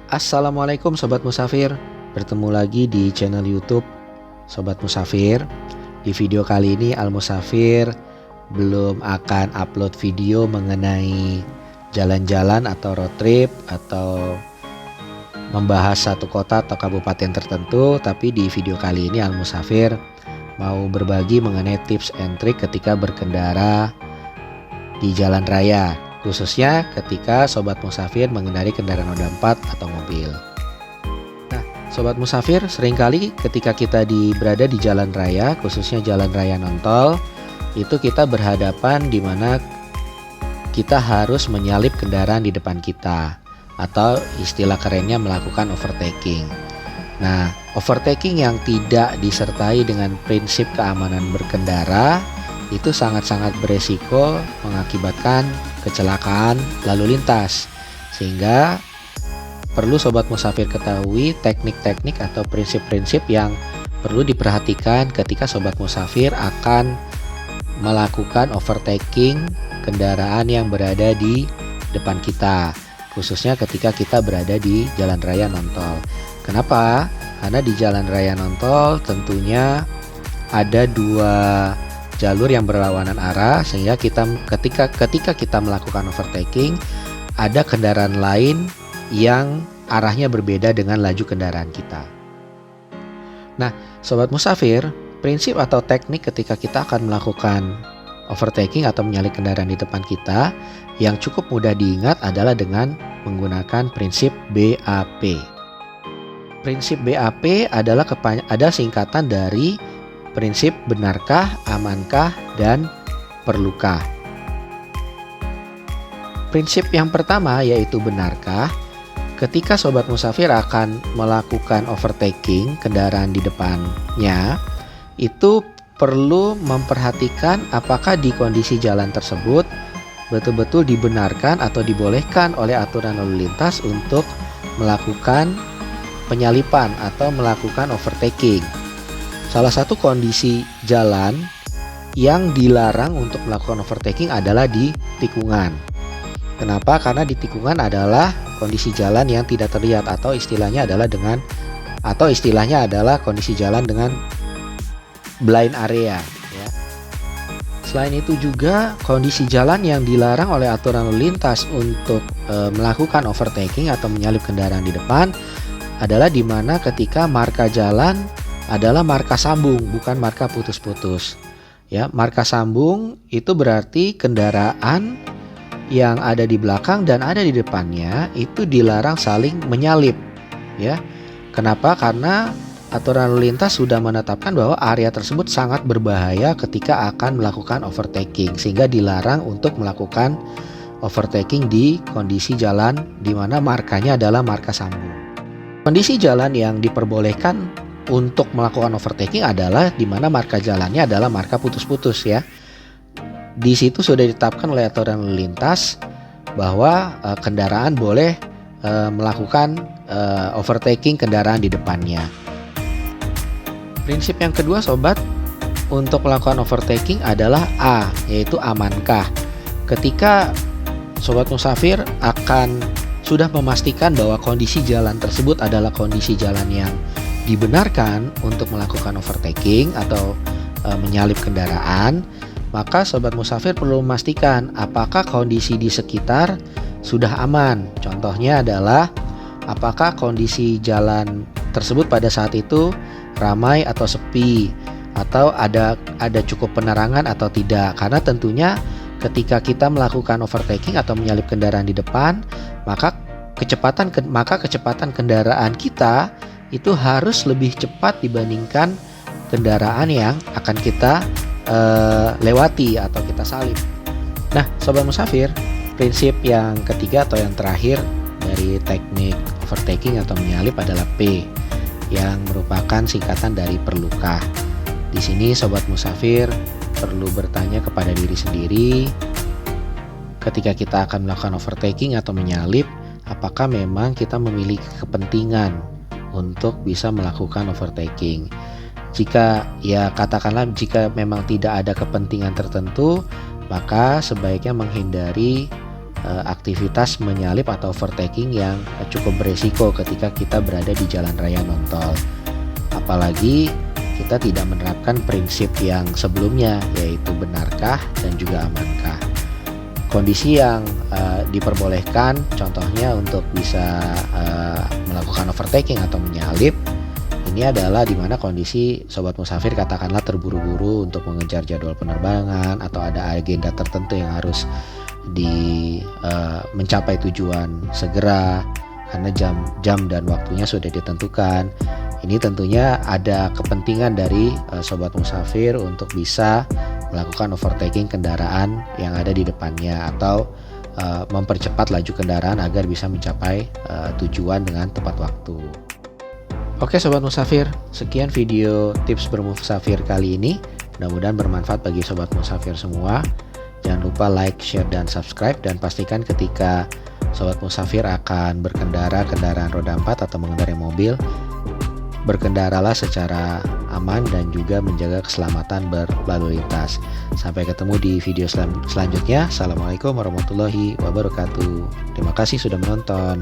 Assalamualaikum Sobat Musafir. Bertemu lagi di channel YouTube Sobat Musafir. Di video kali ini Al Musafir belum akan upload video mengenai jalan-jalan atau road trip atau membahas satu kota atau kabupaten tertentu. Tapi di video kali ini Al Musafir mau berbagi mengenai tips and trick ketika berkendara di jalan raya, khususnya ketika Sobat Musafir mengendarai kendaraan roda 4 atau mobil. Nah, Sobat Musafir, seringkali ketika kita berada di jalan raya, khususnya jalan raya non-tol, itu kita berhadapan di mana kita harus menyalip kendaraan di depan kita, atau istilah kerennya melakukan overtaking. Nah, overtaking yang tidak disertai dengan prinsip keamanan berkendara itu sangat-sangat beresiko mengakibatkan kecelakaan lalu lintas, sehingga perlu Sobat Musafir ketahui teknik-teknik atau prinsip-prinsip yang perlu diperhatikan ketika Sobat Musafir akan melakukan overtaking kendaraan yang berada di depan kita, khususnya ketika kita berada di jalan raya non-tol. Kenapa? Karena di jalan raya non-tol tentunya ada dua jalur yang berlawanan arah, sehingga ketika kita melakukan overtaking, ada kendaraan lain yang arahnya berbeda dengan laju kendaraan kita. Nah, Sobat Musafir, prinsip atau teknik ketika kita akan melakukan overtaking atau menyalip kendaraan di depan kita yang cukup mudah diingat adalah dengan menggunakan prinsip BAP. Prinsip BAP adalah singkatan dari prinsip benarkah, amankah, dan perlukah. Prinsip yang pertama yaitu benarkah. Ketika Sobat Musafir akan melakukan overtaking kendaraan di depannya, itu perlu memperhatikan apakah di kondisi jalan tersebut betul-betul dibenarkan atau dibolehkan oleh aturan lalu lintas untuk melakukan penyalipan atau melakukan overtaking. Salah satu kondisi jalan yang dilarang untuk melakukan overtaking adalah di tikungan. Kenapa? Karena di tikungan adalah kondisi jalan yang tidak terlihat atau istilahnya adalah kondisi jalan dengan blind area, ya. Selain itu juga kondisi jalan yang dilarang oleh aturan lalu lintas untuk melakukan overtaking atau menyalip kendaraan di depan adalah di mana ketika marka jalan adalah marka sambung, bukan marka putus-putus. Ya, marka sambung itu berarti kendaraan yang ada di belakang dan ada di depannya itu dilarang saling menyalip. Ya, kenapa? Karena aturan lalu lintas sudah menetapkan bahwa area tersebut sangat berbahaya ketika akan melakukan overtaking, sehingga dilarang untuk melakukan overtaking di kondisi jalan di mana markanya adalah marka sambung. Kondisi jalan yang diperbolehkan untuk melakukan overtaking adalah di mana marka jalannya adalah marka putus-putus, ya. Di situ sudah ditetapkan oleh aturan lalu lintas bahwa kendaraan boleh melakukan overtaking kendaraan di depannya. Prinsip yang kedua, Sobat, untuk melakukan overtaking adalah A, yaitu amankah. Ketika Sobat Musafir sudah memastikan bahwa kondisi jalan tersebut adalah kondisi jalan yang dibenarkan untuk melakukan overtaking atau menyalip kendaraan, maka Sobat Musafir perlu memastikan apakah kondisi di sekitar sudah aman. Contohnya adalah apakah kondisi jalan tersebut pada saat itu ramai atau sepi, atau ada cukup penerangan atau tidak. Karena tentunya ketika kita melakukan overtaking atau menyalip kendaraan di depan, maka kecepatan kendaraan kita itu harus lebih cepat dibandingkan kendaraan yang akan kita lewati atau kita salip. Nah, Sobat Musafir, prinsip yang ketiga atau yang terakhir dari teknik overtaking atau menyalip adalah P, yang merupakan singkatan dari perlukah. Di sini Sobat Musafir perlu bertanya kepada diri sendiri ketika kita akan melakukan overtaking atau menyalip, apakah memang kita memiliki kepentingan untuk bisa melakukan overtaking. Jika memang tidak ada kepentingan tertentu, maka sebaiknya menghindari aktivitas menyalip atau overtaking yang cukup beresiko ketika kita berada di jalan raya non-tol. Apalagi kita tidak menerapkan prinsip yang sebelumnya, yaitu benarkah dan juga amankah. Kondisi yang diperbolehkan contohnya untuk bisa melakukan overtaking atau menyalip, ini adalah dimana kondisi sobat musafir katakanlah terburu-buru untuk mengejar jadwal penerbangan atau ada agenda tertentu yang harus mencapai tujuan segera karena jam dan waktunya sudah ditentukan. Ini tentunya ada kepentingan dari sobat musafir untuk bisa melakukan overtaking kendaraan yang ada di depannya atau mempercepat laju kendaraan agar bisa mencapai tujuan dengan tepat waktu. Oke sobat musafir, sekian video tips bermusafir kali ini. Mudah-mudahan bermanfaat bagi sobat musafir semua. Jangan lupa like, share, dan subscribe, dan pastikan ketika sobat musafir akan berkendara kendaraan roda 4 atau mengendarai mobil, berkendaralah secara aman dan juga menjaga keselamatan berlalu lintas. Sampai ketemu di video selanjutnya. Assalamualaikum warahmatullahi wabarakatuh. Terima kasih sudah menonton.